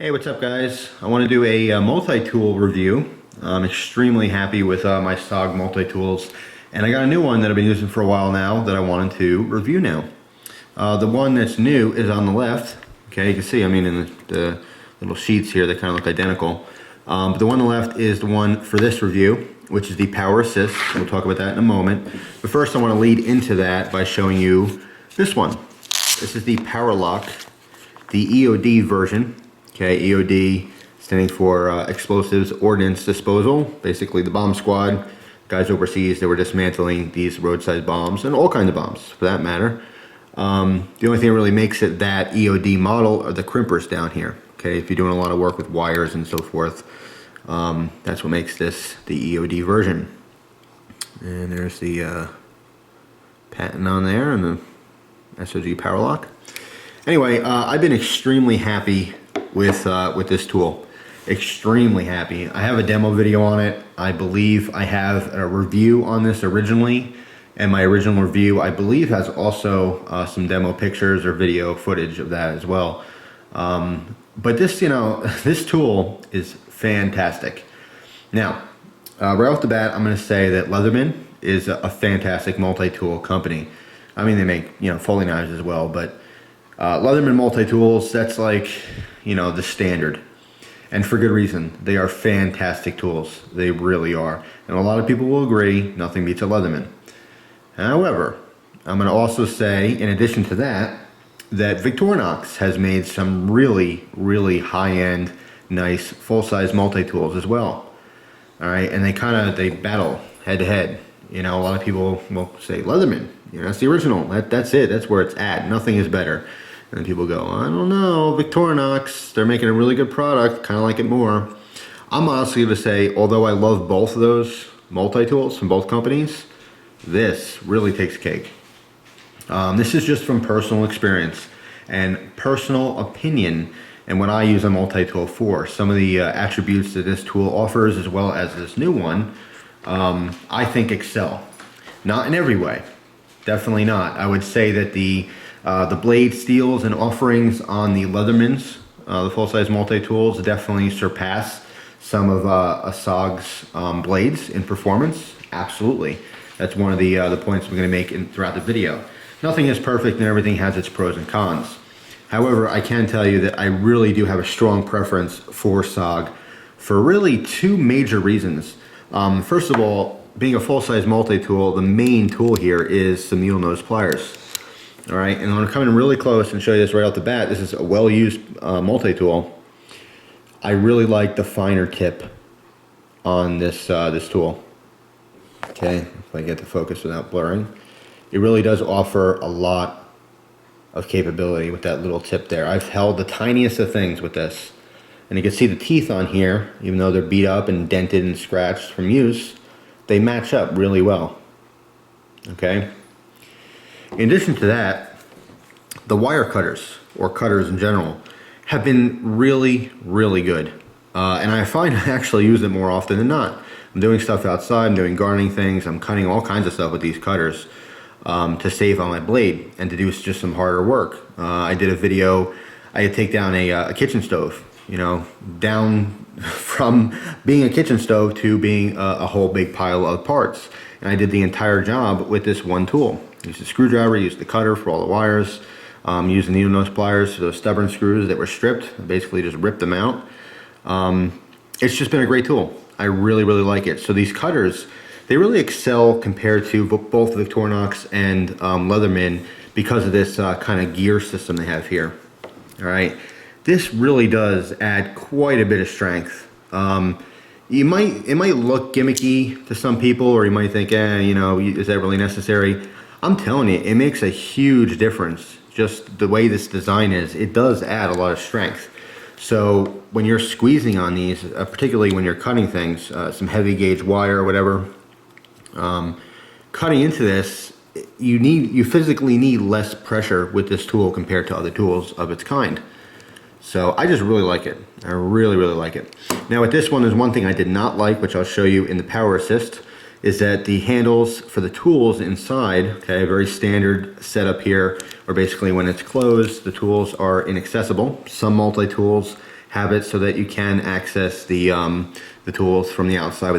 Hey, what's up guys? I want to do a multi-tool review. I'm extremely happy with my SOG multi-tools, and I got a new one that I've been using for a while now that I wanted to review now. The one that's new is on the left. Okay, you can see, in the little sheets here, they kind of look identical. But the one on the left is the one for this review, which is the Power Assist. We'll talk about that in a moment. But first I want to lead into that by showing you this one. This is the Power Lock, the EOD version. Okay, EOD standing for Explosives Ordnance Disposal. Basically the bomb squad, guys overseas, they were dismantling these roadside bombs and all kinds of bombs for that matter. The only thing that really makes it that EOD model are the crimpers down here. Okay, if you're doing a lot of work with wires and so forth, that's what makes this the EOD version. And there's the patent on there and the SOG power lock. Anyway, I've been extremely happy with this tool. Extremely happy. I have a demo video on it. I believe I have a review on this originally, and my original review I believe has also some demo pictures or video footage of that as well. But this, this tool is fantastic. Now, right off the bat, I'm going to say that Leatherman is a fantastic multi-tool company. I mean, they make Foley knives as well, but Leatherman multi-tools, that's like the standard, and for good reason. They are fantastic tools. They really are, and a lot of people will agree nothing beats a Leatherman. However, I'm going to also say, in addition to that, that Victorinox has made some really high-end, nice full-size multi-tools as well. All right, and they battle head to head. A lot of people will say Leatherman, that's the original. That's it. That's where it's at. Nothing is better. And people go, I don't know, Victorinox, they're making a really good product, kind of like it more. I'm honestly going to say, although I love both of those multi-tools from both companies, this really takes cake. This is just from personal experience and personal opinion and what I use a multi-tool for. Some of the attributes that this tool offers, as well as this new one, I think excel. Not in every way, definitely not. I would say that the blade steels and offerings on the Leathermans, the full-size multi-tools, definitely surpass some of a SOG's blades in performance. Absolutely. That's one of the points we're going to make throughout the video. Nothing is perfect and everything has its pros and cons. However, I can tell you that I really do have a strong preference for SOG for really two major reasons. First of all, being a full-size multi-tool, the main tool here is some needle nose pliers. All right, and I'm going to come in really close and show you this right off the bat. This is a well-used multi-tool. I really like the finer tip on this tool. Okay, if I get the focus without blurring. It really does offer a lot of capability with that little tip there. I've held the tiniest of things with this. And you can see the teeth on here, even though they're beat up and dented and scratched from use, they match up really well. Okay? In addition to that, the wire cutters, or cutters in general, have been really good. And I find I actually use them more often than not. I'm doing stuff outside, I'm doing gardening things, I'm cutting all kinds of stuff with these cutters to save on my blade and to do just some harder work. I did a video, I had to take down a kitchen stove, down from being a kitchen stove to being a whole big pile of parts. And I did the entire job with this one tool. Used the screwdriver, used the cutter for all the wires, used the needle nose pliers for those stubborn screws that were stripped. Basically just ripped them out. It's just been a great tool. I really like it. So these cutters, they really excel compared to both Victorinox and Leatherman because of this kind of gear system they have here. All right, this really does add quite a bit of strength. It might look gimmicky to some people, or you might think, is that really necessary? I'm telling you, it makes a huge difference. Just the way this design is, it does add a lot of strength. So when you're squeezing on these, particularly when you're cutting things, some heavy gauge wire or whatever, cutting into this, you physically need less pressure with this tool compared to other tools of its kind. So I just really like it. I really like it. Now with this one, there's one thing I did not like, which I'll show you in the Power Assist, is that the handles for the tools inside, okay, very standard setup here, where basically when it's closed, the tools are inaccessible. Some multi-tools have it so that you can access the tools from the outside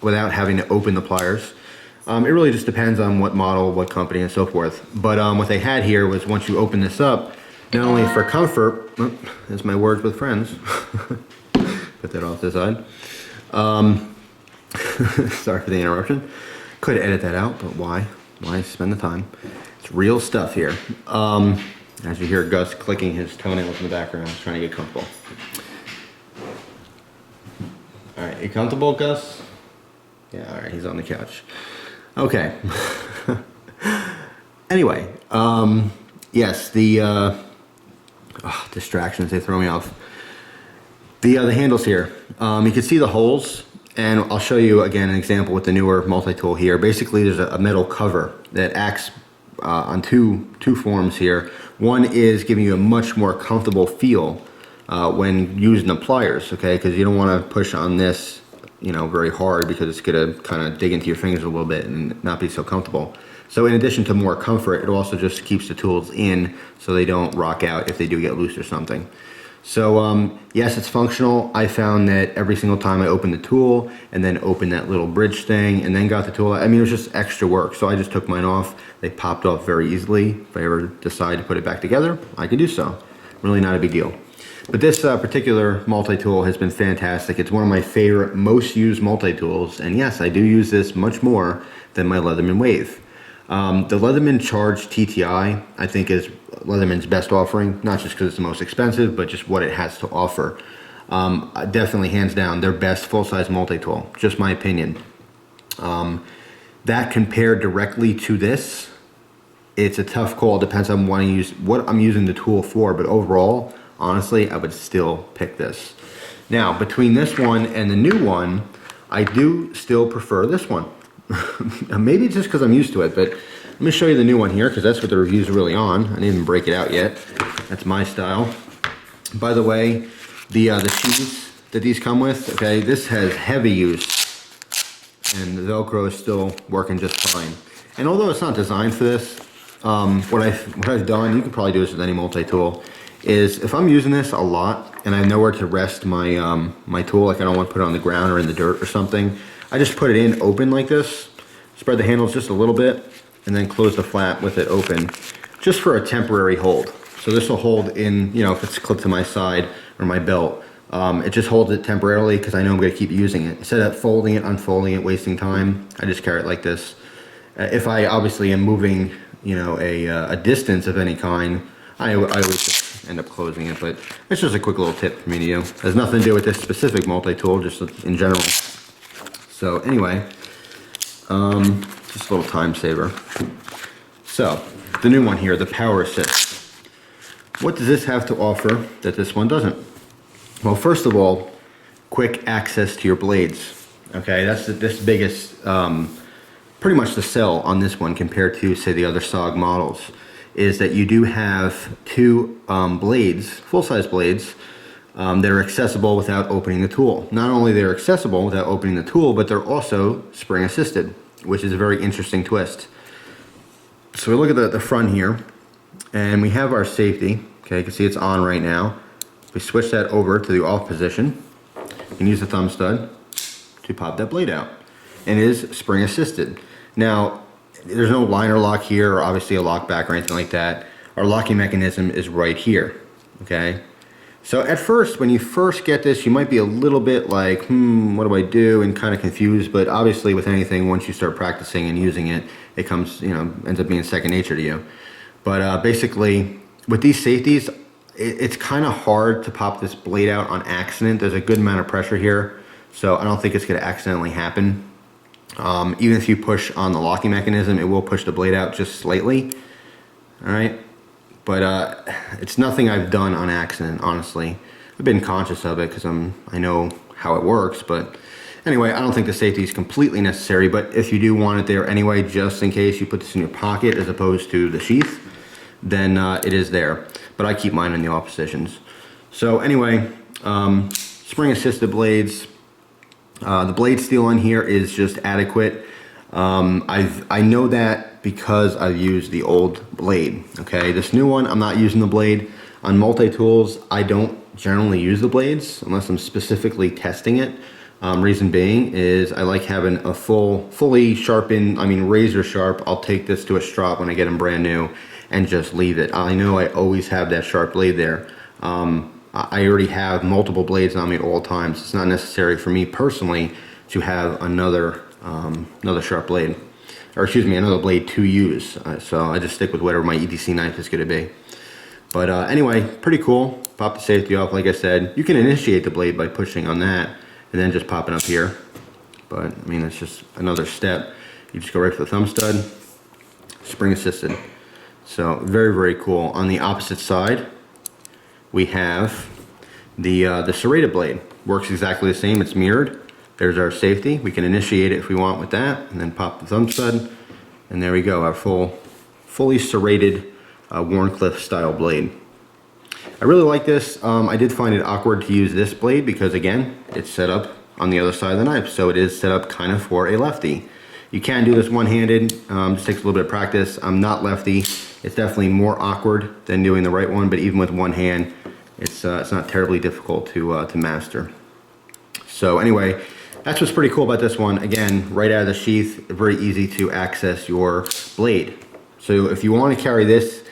without having to open the pliers. It really just depends on what model, what company, and so forth. But what they had here was once you open this up, not only for comfort, as my words with friends, put that off to the side. Sorry for the interruption. Could edit that out, but why? Why spend the time? It's real stuff here. As you hear Gus clicking his toenails in the background, he's trying to get comfortable. All right, you comfortable, Gus? Yeah, all right, he's on the couch. Okay. Anyway, yes, the distractions, they throw me off. The handles here, you can see the holes, and I'll show you again an example with the newer multi-tool here. Basically, there's a metal cover that acts on two forms here. One is giving you a much more comfortable feel when using the pliers, okay? Because you don't want to push on this, you know, very hard because it's gonna kind of dig into your fingers a little bit and not be so comfortable. So in addition to more comfort, it also just keeps the tools in so they don't rock out if they do get loose or something. So yes, it's functional. I found that every single time I opened the tool and then opened that little bridge thing and then got the tool, I mean, it was just extra work. So I just took mine off. They popped off very easily. If I ever decide to put it back together, I could do so. Really not a big deal. But this particular multi-tool has been fantastic. It's one of my favorite, most used multi-tools. And yes, I do use this much more than my Leatherman Wave. The Leatherman Charge TTI, I think, is Leatherman's best offering, not just because it's the most expensive, but just what it has to offer. Definitely, hands down, their best full-size multi-tool, just my opinion. That compared directly to this, it's a tough call. It depends on what I'm using the tool for, but overall, honestly, I would still pick this. Now, between this one and the new one, I do still prefer this one. Maybe it's just because I'm used to it, but let me show you the new one here because that's what the review's really on. I didn't even break it out yet. That's my style. By the way, the cheese that these come with, okay, this has heavy use, and the Velcro is still working just fine. And although it's not designed for this, what I've done, you can probably do this with any multi-tool, is if I'm using this a lot and I have nowhere to rest my my tool, like I don't want to put it on the ground or in the dirt or something, I just put it in open like this, spread the handles just a little bit, and then close the flap with it open, just for a temporary hold. So this will hold in, you know, if it's clipped to my side or my belt, it just holds it temporarily because I know I'm going to keep using it. Instead of folding it, unfolding it, wasting time, I just carry it like this. If I obviously am moving, you know, a distance of any kind, I always just end up closing it, but it's just a quick little tip for me to you. It has nothing to do with this specific multi-tool, just in general. So anyway, just a little time saver. So, the new one here, the Power Assist. What does this have to offer that this one doesn't? Well, first of all, quick access to your blades. Okay, that's this biggest, pretty much the sell on this one compared to, say, the other SOG models, is that you do have two blades, full-size blades, that are accessible without opening the tool. Not only they're accessible without opening the tool, but they're also spring assisted, which is a very interesting twist. So we look at the front here, and we have our safety. Okay, you can see it's on right now. We switch that over to the off position. You can use the thumb stud to pop that blade out. And it is spring assisted. Now, there's no liner lock here, or obviously a lock back or anything like that. Our locking mechanism is right here, okay? So at first, when you first get this, you might be a little bit like, what do I do? And kind of confused, but obviously with anything, once you start practicing and using it, it comes, you know, ends up being second nature to you. But basically, with these safeties, it's kind of hard to pop this blade out on accident. There's a good amount of pressure here, so I don't think it's gonna accidentally happen. Even if you push on the locking mechanism, it will push the blade out just slightly, all right? But it's nothing I've done on accident, honestly. I've been conscious of it because I know how it works, but anyway, I don't think the safety is completely necessary, but if you do want it there anyway, just in case you put this in your pocket as opposed to the sheath, then it is there. But I keep mine in the off positions. So anyway, spring assisted blades. The blade steel on here is just adequate. I know that because I've used the old blade, okay? This new one, I'm not using the blade. On multi-tools, I don't generally use the blades unless I'm specifically testing it. Reason being is I like having a fully sharpened, I mean razor sharp. I'll take this to a strop when I get them brand new and just leave it. I know I always have that sharp blade there. I already have multiple blades on me at all times. It's not necessary for me personally to have another sharp blade, or excuse me, another blade to use. So I just stick with whatever my EDC knife is going to be. But anyway, pretty cool. Pop the safety off, like I said. You can initiate the blade by pushing on that and then just popping up here. But I mean, it's just another step. You just go right for the thumb stud, spring assisted. So very, very cool. On the opposite side, we have the serrated blade. Works exactly the same, it's mirrored. There's our safety. We can initiate it if we want with that, and then pop the thumb stud. And there we go, our fully serrated Warncliffe style blade. I really like this. I did find it awkward to use this blade because again, it's set up on the other side of the knife. So it is set up kind of for a lefty. You can do this one-handed, just takes a little bit of practice. I'm not lefty. It's definitely more awkward than doing the right one, but even with one hand, it's not terribly difficult to master. So anyway, that's what's pretty cool about this one. Again, right out of the sheath, very easy to access your blade. So if you want to carry this,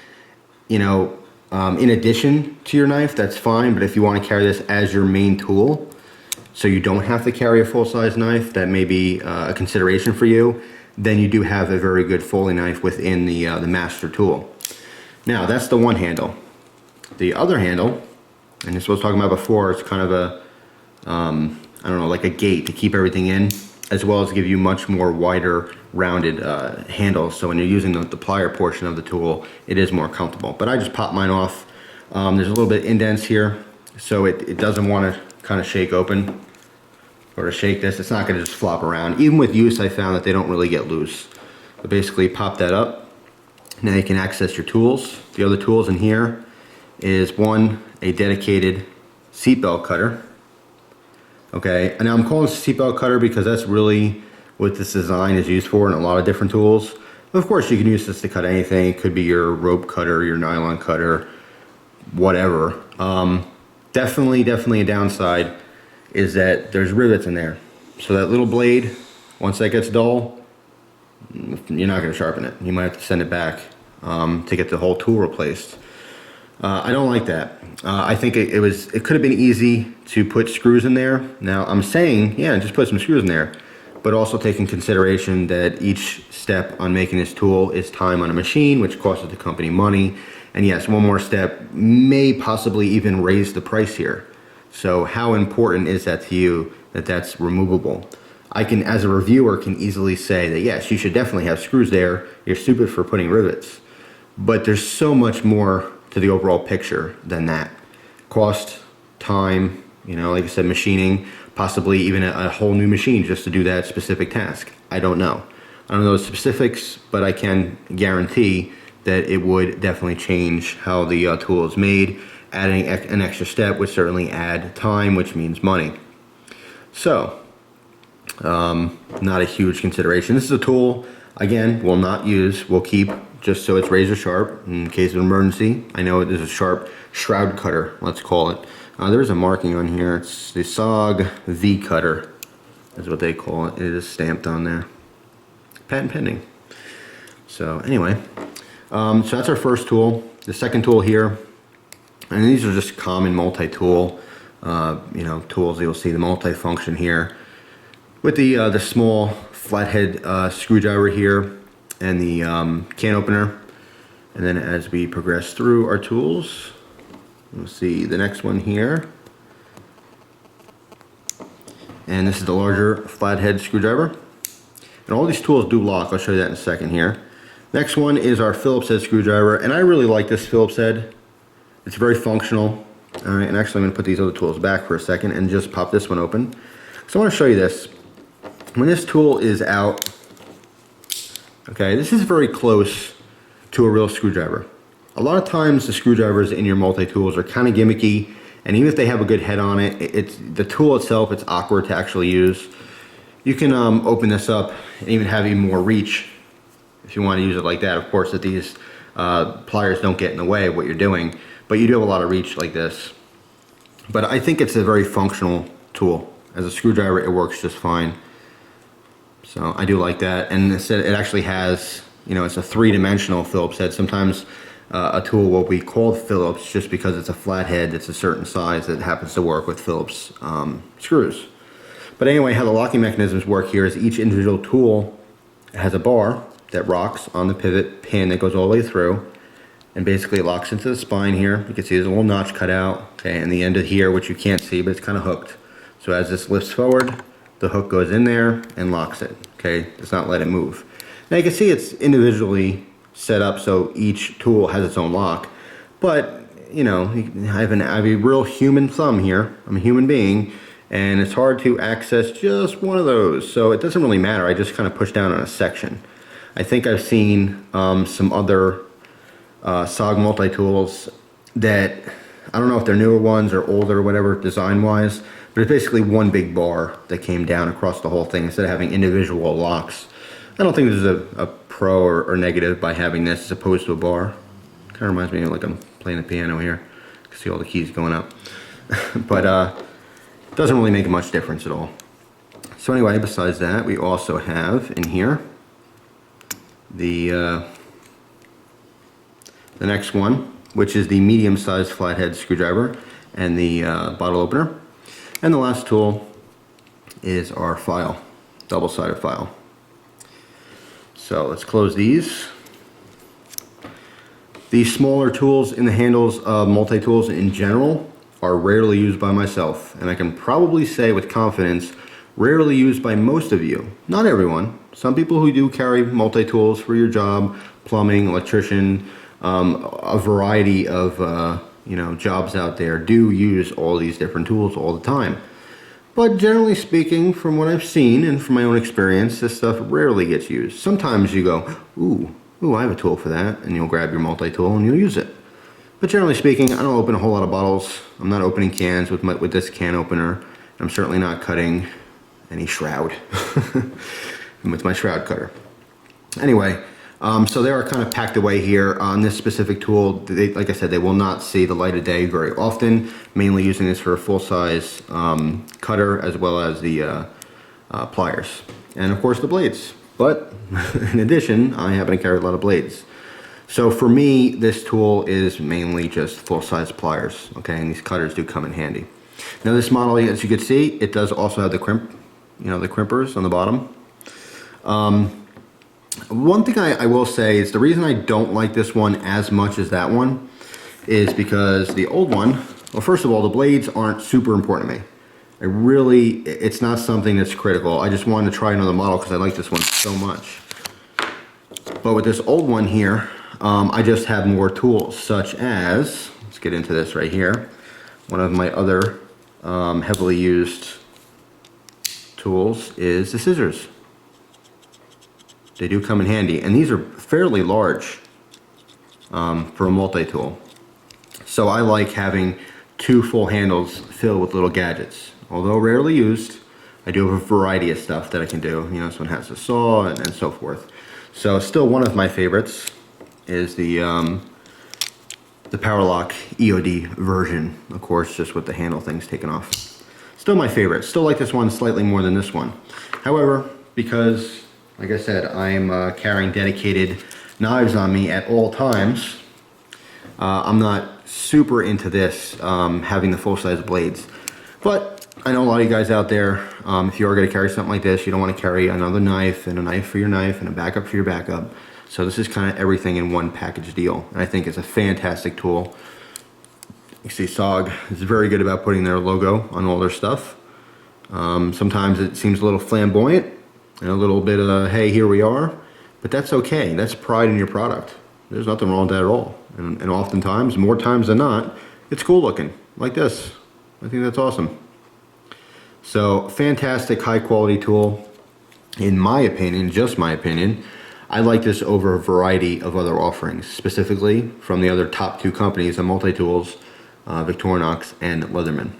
you know, in addition to your knife, that's fine. But if you want to carry this as your main tool, so you don't have to carry a full-size knife, that may be a consideration for you, then you do have a very good Foley knife within the master tool. Now, that's the one handle. The other handle, and this was talking about before, it's kind of a, I don't know, like a gate to keep everything in, as well as give you much more wider rounded handles. So when you're using the plier portion of the tool, it is more comfortable. But I just pop mine off. There's a little bit of indents here, so it doesn't want to kind of shake open or to shake this. It's not going to just flop around. Even with use, I found that they don't really get loose. But basically pop that up. Now you can access your tools. The other tools in here is one, a dedicated seatbelt cutter. Okay, and now I'm calling this a seatbelt cutter because that's really what this design is used for in a lot of different tools. Of course, you can use this to cut anything. It could be your rope cutter, your nylon cutter, whatever. Definitely a downside is that there's rivets in there. So that little blade, once that gets dull, you're not going to sharpen it. You might have to send it back to get the whole tool replaced. I don't like that. I think it could have been easy to put screws in there. Now I'm saying, yeah, just put some screws in there, but also take in consideration that each step on making this tool is time on a machine, which costs the company money. And yes, one more step may possibly even raise the price here. So how important is that to you that that's removable? I can, as a reviewer, can easily say that yes, you should definitely have screws there. You're stupid for putting rivets. But there's so much more to the overall picture than that. Cost, time, you know, like I said, machining, possibly even a whole new machine just to do that specific task. I don't know. I don't know the specifics, but I can guarantee that it would definitely change how the tool is made. Adding an extra step would certainly add time, which means money. So, not a huge consideration. This is a tool, again, we'll not use, we'll keep just so it's razor sharp in case of an emergency. I know it is a sharp shroud cutter, let's call it. There's a marking on here. It's the SOG V cutter, is what they call it. It is stamped on there. Patent pending. So anyway, so that's our first tool. The second tool here, and these are just common multi-tool, you know, tools. You'll see the multi-function here with the small flathead screwdriver here and the can opener. And then as we progress through our tools, we'll see the next one here. And this is the larger flathead screwdriver. And all these tools do lock. I'll show you that in a second here. Next one is our Phillips head screwdriver, and I really like this Phillips head. It's very functional. All right, and actually I'm going to put these other tools back for a second and just pop this one open. So I want to show you this. When this tool is out, okay, this is very close to a real screwdriver. A lot of times the screwdrivers in your multi-tools are kind of gimmicky, and even if they have a good head on it, the tool itself, it's awkward to actually use. You can open this up and even have even more reach if you want to use it like that. Of course, that these pliers don't get in the way of what you're doing, but you do have a lot of reach like this. But I think it's a very functional tool. As a screwdriver, it works just fine. So I do like that. And it actually has, you know, it's a three-dimensional Phillips head. Sometimes a tool will be called Phillips just because it's a flathead that's a certain size that happens to work with Phillips screws. But anyway, how the locking mechanisms work here is each individual tool has a bar that rocks on the pivot pin that goes all the way through, and basically it locks into the spine here. You can see there's a little notch cut out, okay, and the end of here, which you can't see, but it's kind of hooked. So as this lifts forward, the hook goes in there and locks it, okay? Does not let it move. Now you can see it's individually set up so each tool has its own lock, but you know, I have a real human thumb here. I'm a human being, and it's hard to access just one of those, so it doesn't really matter. I just kind of push down on a section. I think I've seen some other SOG multi-tools that, I don't know if they're newer ones or older or whatever design-wise, but it's basically one big bar that came down across the whole thing instead of having individual locks. I don't think there's a pro or negative by having this as opposed to a bar. Kind of reminds me of like I'm playing the piano here. You can see all the keys going up. But it doesn't really make much difference at all. So anyway, besides that, we also have in here the next one, which is the medium-sized flathead screwdriver and the bottle opener. And the last tool is our file, double-sided file. So let's close these. These smaller tools in the handles of multi-tools in general are rarely used by myself, and I can probably say with confidence, rarely used by most of you. Not everyone. Some people who do carry multi-tools for your job, plumbing, electrician, a variety of you know, jobs out there do use all these different tools all the time. But generally speaking, from what I've seen and from my own experience, this stuff rarely gets used. Sometimes you go, ooh, I have a tool for that, and you'll grab your multi-tool and you'll use it. But generally speaking, I don't open a whole lot of bottles. I'm not opening cans with this can opener. I'm certainly not cutting any shroud with my shroud cutter. Anyway, so they are kind of packed away here on this specific tool. Like I said, they will not see the light of day very often, mainly using this for a full-size cutter as well as the pliers. And of course the blades. But in addition, I happen to carry a lot of blades. So for me, this tool is mainly just full-size pliers, okay? And these cutters do come in handy. Now this model, as you can see, it does also have the crimp, you know, the crimpers on the bottom. One thing I will say is the reason I don't like this one as much as that one is because the old one, well, first of all, the blades aren't super important to me. It's not something that's critical. I just wanted to try another model because I like this one so much. But with this old one here, I just have more tools, such as, let's get into this right here. One of my other heavily used tools is the scissors. They do come in handy, and these are fairly large for a multi-tool. So I like having two full handles filled with little gadgets. Although rarely used, I do have a variety of stuff that I can do. You know, this one has a saw and so forth. So still one of my favorites is the Powerlock EOD version, of course, just with the handle things taken off. Still my favorite. Still like this one slightly more than this one. However, because, like I said, I'm carrying dedicated knives on me at all times, I'm not super into this, having the full-size blades. But I know a lot of you guys out there, if you are going to carry something like this, you don't want to carry another knife and a knife for your knife and a backup for your backup. So this is kind of everything in one package deal. And I think it's a fantastic tool. You see SOG is very good about putting their logo on all their stuff. Sometimes it seems a little flamboyant and a little bit of, hey, here we are. But that's okay. That's pride in your product. There's nothing wrong with that at all. And oftentimes, more times than not, it's cool looking, like this. I think that's awesome. So, fantastic high quality tool. In my opinion, just my opinion, I like this over a variety of other offerings, specifically from the other top two companies on multi-tools, Victorinox and Leatherman.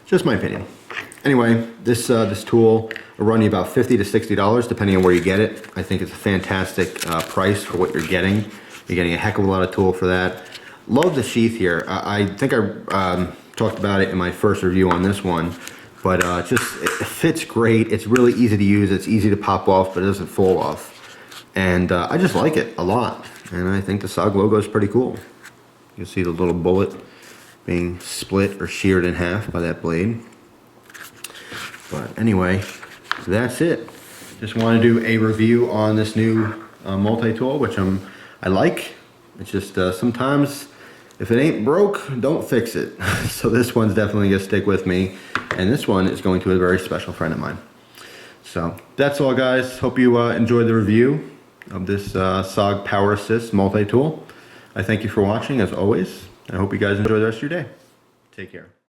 Just my opinion. Anyway, this tool will run you about $50 to $60 depending on where you get it. I think it's a fantastic price for what you're getting. You're getting a heck of a lot of tool for that. Love the sheath here. I think I talked about it in my first review on this one, but it fits great. It's really easy to use. It's easy to pop off, but it doesn't fall off. And I just like it a lot. And I think the SOG logo is pretty cool. You can see the little bullet being split or sheared in half by that blade. But anyway, that's it. Just want to do a review on this new multi-tool, which I like. It's just sometimes if it ain't broke, don't fix it. So this one's definitely gonna stick with me, and this one is going to a very special friend of mine. So that's all, guys. Hope you enjoyed the review of this SOG Power Assist multi-tool. I thank you for watching as always. I hope you guys enjoy the rest of your day. Take care.